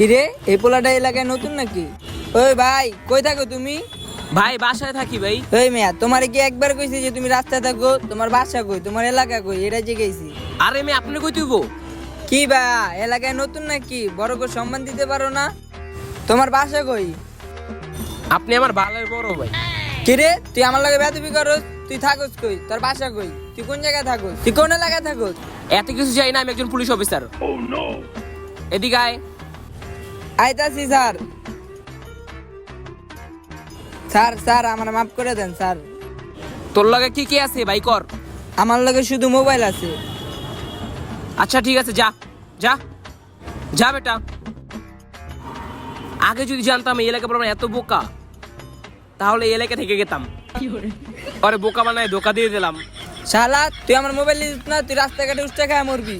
কিরে এই পোলাটা এলাকায় নতুন নাকি? ওই ভাই কই থাকো তুমি? ভাই বাসায় থাকি ভাই। ওই মেয়া তোমারে কি একবার কইছি যে তুমি রাস্তায় থাকো? তোমার বাসা কই, তোমার এলাকা কই, এটা জিজ্ঞেসি। আরে আমি আপনি কই তুইব? কি বা এলাকায় নতুন নাকি? বড় করে সম্মান দিতে পারো না? তোমার বাসা কই? আপনি আমার বালের বড় ভাই। কিরে তুই আমার লগে বেয়াদবি করস? তুই থাকস কই? তোর বাসা কই? তুই কোন জায়গায় থাকস? তুই কোন এলাকায় থাকস? এত কিছু চাই না, আমি একজন পুলিশ অফিসার। এদিকে আয়। আইতাছি স্যার। স্যার স্যার আমার মাফ করে দেন স্যার। তোর লগে কি কি আছে ভাই কর। আমার লগে শুধু মোবাইল আছে। আচ্ছা ঠিক আছে, যা যা যা বেটা। আগে যদি জানতাম এই এলাকা বললাম এত বোকা, তাহলে এই এলাকা থেকে গেতাম। আরে বোকা বানায় ধোকা দিয়ে দিলাম। শালা তুই আমার মোবাইল নিস না, তুই রাস্তাঘাটে উঠতে খায় মরবি।